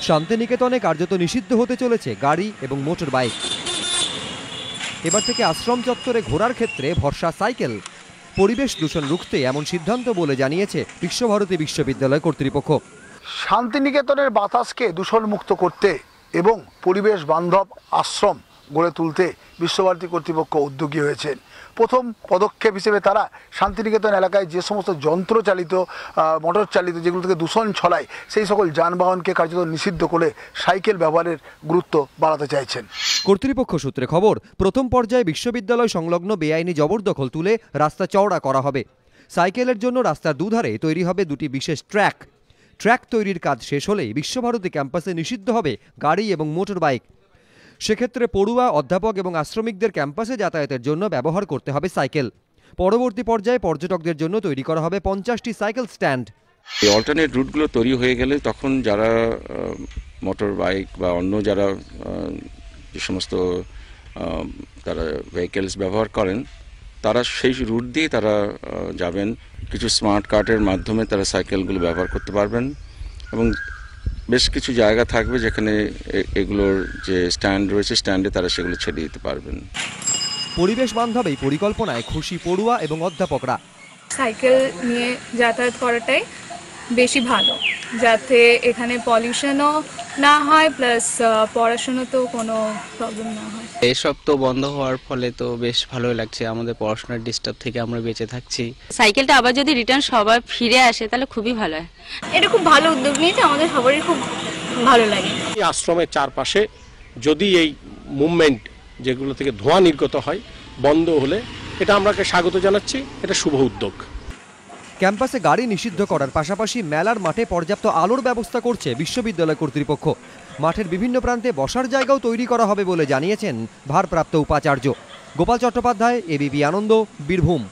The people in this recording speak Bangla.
শান্তিনিকেতনে কার্যত নিষিদ্ধ হতে চলেছে গাড়ি এবং মোটর বাইক। এবার থেকে আশ্রম চত্বরে ঘোরার ক্ষেত্রে ভরসা সাইকেল। পরিবেশ দূষণ রুখতে এমন সিদ্ধান্ত বলে জানিয়েছে বিশ্বভারতী বিশ্ববিদ্যালয় কর্তৃপক্ষ। শান্তিনিকেতনের বাতাসকে দূষণমুক্ত করতে এবং পরিবেশ বান্ধব আশ্রম গড়ে তুলতে বিশ্বভারতী কর্তৃপক্ষ উদ্যোগী হয়েছেন। প্রথম পদক্ষেপ হিসেবে তারা শান্তিনিকেতন এলাকায় যে সমস্ত যন্ত্রচালিত মোটর চালিত যেগুলো থেকে দূষণ ছড়ায় সেই সকল যানবাহনকে কার্যত নিষিদ্ধ করে সাইকেল ব্যবহারের গুরুত্ব বাড়াতে চাইছেন। কর্তৃপক্ষ সূত্রে খবর, প্রথম পর্যায়ে বিশ্ববিদ্যালয় সংলগ্ন বেআইনি জবরদখল তুলে রাস্তা চওড়া করা হবে। সাইকেলের জন্য রাস্তার দুধারে তৈরি হবে দুটি বিশেষ ট্র্যাক তৈরির কাজ শেষ হলেই বিশ্বভারতী ক্যাম্পাসে নিষিদ্ধ হবে গাড়ি এবং মোটর বাইক। সেক্ষেত্রে পড়ুয়া, অধ্যাপক এবং আশ্রমিকদের ক্যাম্পাসে যাতায়াতের জন্য ব্যবহার করতে হবে সাইকেল। পরবর্তী পর্যায়ে পর্যটকদের জন্য তৈরি করা হবে 50টি সাইকেল স্ট্যান্ড। এই অল্টারনেট রুটগুলো তৈরি হয়ে গেলে তখন যারা মোটর বাইক বা অন্য যারা যে সমস্ত তারা ভেহিকেলস ব্যবহার করেন তারা সেই রুট দিয়ে তারা যাবেন। কিছু স্মার্ট কার্ডের মাধ্যমে তারা সাইকেলগুলো ব্যবহার করতে পারবেন এবং বেশ কিছু জায়গা থাকবে যেখানে এগুলোর যে স্ট্যান্ড রয়েছে স্ট্যান্ডে তারা সেগুলো ছেড়ে দিতে পারবেন। পরিবেশ বান্ধব এই পরিকল্পনায় খুশি পড়ুয়া এবং অধ্যাপকরা। সাইকেল নিয়ে যাতায়াত করাটাই বেশি ভালো, যাতে এখানে পলিউশনও না হয়, প্লাস পড়াশোনাতেও কোনো প্রবলেম না হয়। এসব তো বন্ধ হওয়ার ফলে তো বেশ ভালোই লাগছে, আমাদের পড়াশোনার ডিস্টার্ব থেকে আমরা বেঁচে থাকছি। সাইকেলটা আবার যদি রিটার্ন সবাই ফিরে আসে তাহলে খুবই ভালো হয়। এটা খুব ভালো উদ্যোগ নিয়েছে, আমাদের সবারই খুব ভালো লাগে। এই আশ্রমের চারপাশে যদি এই মুভমেন্ট যেগুলো থেকে ধোঁয়া নির্গত হয় বন্ধ হলে এটা আমরাকে স্বাগত জানাচ্ছি, এটা শুভ উদ্যোগ। ক্যাম্পাসে গাড়ি নিষিদ্ধ করার পাশাপাশি মেলার মাঠে পর্যাপ্ত আলোর ব্যবস্থা করছে বিশ্ববিদ্যালয় কর্তৃপক্ষ। মাঠের বিভিন্ন প্রান্তে বসার জায়গাও তৈরি করা হবে বলে জানিয়েছেন ভারপ্রাপ্ত উপাচার্য। গোপাল চট্টোপাধ্যায়, এবিপি আনন্দ, বীরভূম।